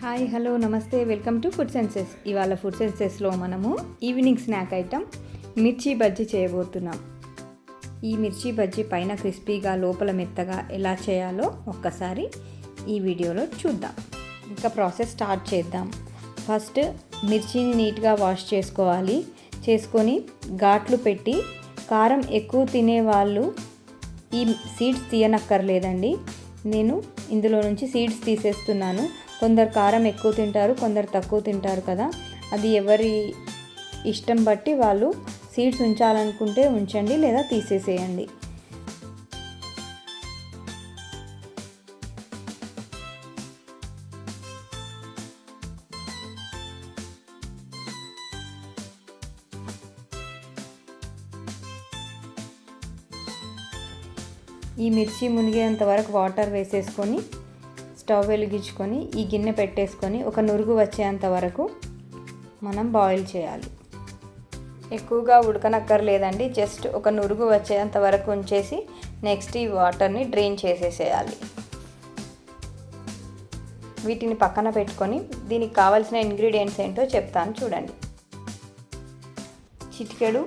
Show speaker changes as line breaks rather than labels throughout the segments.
Hi hello నమస్తే welcome to food senses. ఇవాళ food సెన్సెస్లో మనము ఈవినింగ్ స్నాక్ ఐటమ్ మిర్చి బజ్జీ చేయబోతున్నాం. ఈ మిర్చి బజ్జీ పైన క్రిస్పీగా లోపల మెత్తగా ఎలా చేయాలో ఒక్కసారి ఈ వీడియోలో చూద్దాం. ఇంకా ప్రాసెస్ స్టార్ట్ చేద్దాం. ఫస్ట్ మిర్చిని నీట్గా వాష్ చేసుకొని ఘాట్లు పెట్టి, కారం ఎక్కువ తినేవాళ్ళు ఈ సీడ్స్ తీయనక్కర్లేదండి. నేను ఇందులో నుంచి సీడ్స్ తీసేస్తున్నాను. కొందరు కారం ఎక్కువ తింటారు, కొందరు తక్కువ తింటారు కదా, అది ఎవరి ఇష్టం బట్టి వాళ్ళు సీడ్స్ ఉంచాలనుకుంటే ఉంచండి లేదా తీసేసేయండి. ఈ మిర్చి మునిగేంత వరకు వాటర్ వేసేసుకొని స్టవ్ వెలిగించుకొని ఈ గిన్నె పెట్టేసుకొని ఒక నురుగు వచ్చేంత వరకు మనం బాయిల్ చేయాలి. ఎక్కువగా ఉడకనక్కర్లేదండి, జస్ట్ ఒక నురుగు వచ్చేంత వరకు ఉంచేసి నెక్స్ట్ ఈ వాటర్ని డ్రైన్ చేసేసేయాలి. వీటిని పక్కన పెట్టుకొని దీనికి కావాల్సిన ఇంగ్రీడియంట్స్ ఏంటో చెప్తాను చూడండి. చిటికెడు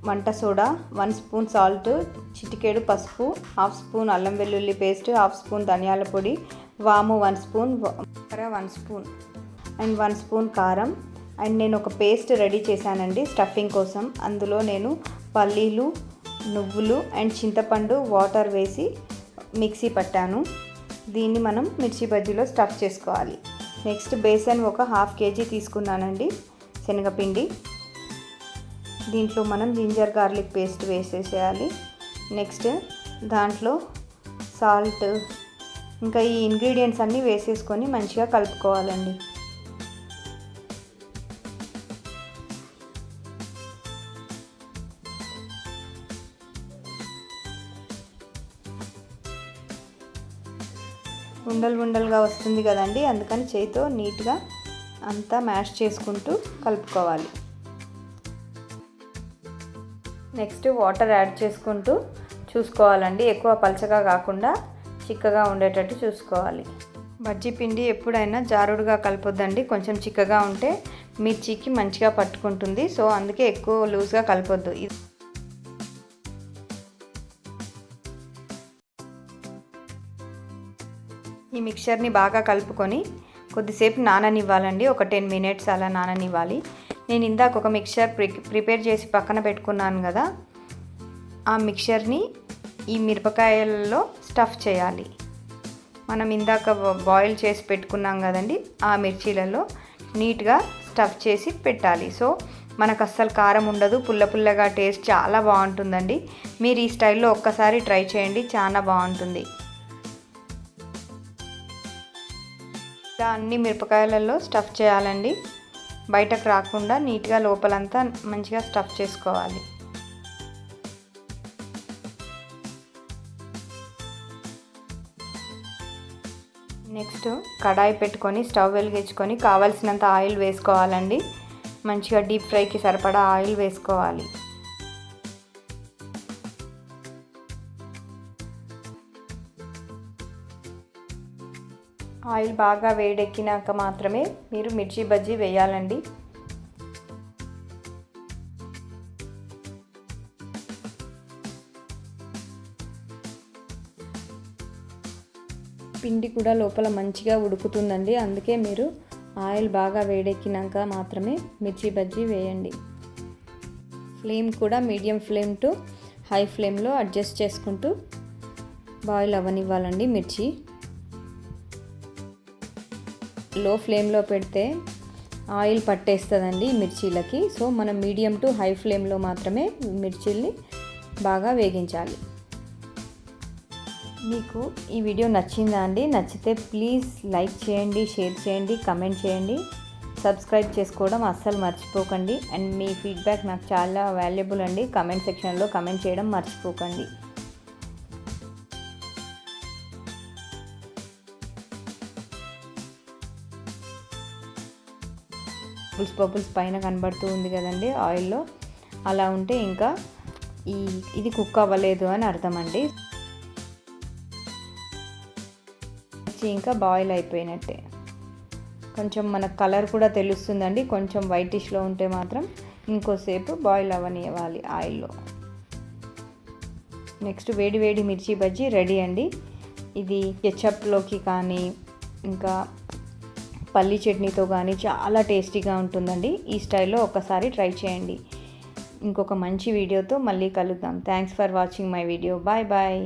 వంట సోడా, 1 స్పూన్ సాల్ట్, చిటికెడు పసుపు, 1/2 స్పూన్ అల్లం వెల్లుల్లి పేస్ట్, 1/2 స్పూన్ ధనియాల పొడి, వాము 1 స్పూన్, 1 స్పూన్ అండ్ 1 స్పూన్ కారం. అండ్ నేను ఒక పేస్ట్ రెడీ చేశానండి స్టఫింగ్ కోసం. అందులో నేను పల్లీలు, నువ్వులు అండ్ చింతపండు వాటర్ వేసి మిక్సీ పట్టాను. దీన్ని మనం మిర్చి బజ్జీలో స్టఫ్ చేసుకోవాలి. నెక్స్ట్ బేసన్ ఒక 1/2 kg తీసుకున్నానండి, శనగపిండి. దీంట్లో మనం జింజర్ గార్లిక్ పేస్ట్ వేసేసేయాలి. నెక్స్ట్ దాంట్లో సాల్ట్, ఇంకా ఈ ఇంగ్రీడియంట్స్ అన్నీ వేసేసుకొని మంచిగా కలుపుకోవాలండి. ఉండలుగా వస్తుంది కదండి, అందుకని చేతితో నీట్గా అంతా మ్యాష్ చేసుకుంటూ కలుపుకోవాలి. నెక్స్ట్ వాటర్ యాడ్ చేసుకుంటూ చూసుకోవాలండి, ఎక్కువ పలచగా కాకుండా చిక్కగా ఉండేటట్టు చూసుకోవాలి. బజ్జీ పిండి ఎప్పుడైనా జారుడుగా కలపొద్దండి, కొంచెం చిక్కగా ఉంటే మిర్చికి మంచిగా పట్టుకుంటుంది. సో అందుకే ఎక్కువ లూజ్గా కలపొద్దు. ఈ మిక్చర్ని బాగా కలుపుకొని కొద్దిసేపు నాననివ్వాలండి, ఒక 10 minutes అలా నాననివ్వాలి. నేను ఇందాక ఒక మిక్చర్ ప్రిపేర్ చేసి పక్కన పెట్టుకున్నాను కదా, ఆ మిక్చర్ని ఈ మిరపకాయలలో స్టఫ్ చేయాలి. మనం ఇందాక బాయిల్ చేసి పెట్టుకున్నాం కదండి, ఆ మిర్చీలలో నీట్గా స్టఫ్ చేసి పెట్టాలి. సో మనకు అస్సలు కారం ఉండదు, పుల్లగా టేస్ట్ చాలా బాగుంటుందండి. మీరు ఈ స్టైల్లో ఒక్కసారి ట్రై చేయండి, చాలా బాగుంటుంది. ఇలా అన్ని మిరపకాయలలో స్టఫ్ చేయాలండి, బయటకు రాకుండా నీట్గా లోపలంతా మంచిగా స్టఫ్ చేసుకోవాలి. నెక్స్ట్ కడాయి పెట్టుకొని స్టవ్ వెలిగించుకొని కావాల్సినంత ఆయిల్ వేసుకోవాలండి. మంచిగా డీప్ ఫ్రైకి సరిపడా ఆయిల్ వేసుకోవాలి. ఆయిల్ బాగా వేడెక్కినాక మాత్రమే మీరు మిర్చి బజ్జీ వేయాలండి. పిండి కూడా లోపల మంచిగా ఉడుకుతుందండి, అందుకే మీరు ఆయిల్ బాగా వేడెక్కినాక మాత్రమే మిర్చి బజ్జీ వేయండి. ఫ్లేమ్ కూడా మీడియం ఫ్లేమ్ టు హై ఫ్లేమ్లో అడ్జస్ట్ చేసుకుంటూ బాయిల్ అవ్వనివ్వాలండి. మిర్చి లో ఫ్లేమ్లో పెడితే ఆయిల్ పట్టేస్తుందండి మిర్చీలకి. సో మనం మీడియం టు హై ఫ్లేమ్లో మాత్రమే మిర్చీల్ని బాగా వేగించాలి. మీకు ఈ వీడియో నచ్చిందా అండి? నచ్చితే ప్లీజ్ లైక్ చేయండి, షేర్ చేయండి, కమెంట్ చేయండి, సబ్స్క్రైబ్ చేసుకోవడం అస్సలు మర్చిపోకండి. అండ్ మీ ఫీడ్బ్యాక్ నాకు చాలా వాల్యుబుల్ అండి, కమెంట్ సెక్షన్లో కమెంట్ చేయడం మర్చిపోకండి. బబుల్స్ పైన కనబడుతూ ఉంది కదండి ఆయిల్లో, అలా ఉంటే ఇంకా ఇది కుక్ అవ్వలేదు అని అర్థం అండి. ఇంకా బాయిల్ అయిపోయినట్టే. కొంచెం మనకు కలర్ కూడా తెలుస్తుందండి. కొంచెం వైటిష్లో ఉంటే మాత్రం ఇంకోసేపు బాయిల్ అవ్వనివ్వాలి ఆయిల్లో. నెక్స్ట్ వేడి వేడి మిర్చి బజ్జీ రెడీ అండి. ఇది కెచప్లోకి కానీ ఇంకా పల్లి చట్నీతో కానీ చాలా టేస్టీగా ఉంటుందండి. ఈ స్టైల్లో ఒకసారి ట్రై చేయండి. ఇంకొక మంచి వీడియోతో మళ్ళీ కలుద్దాం. Thanks for watching my video. Bye bye.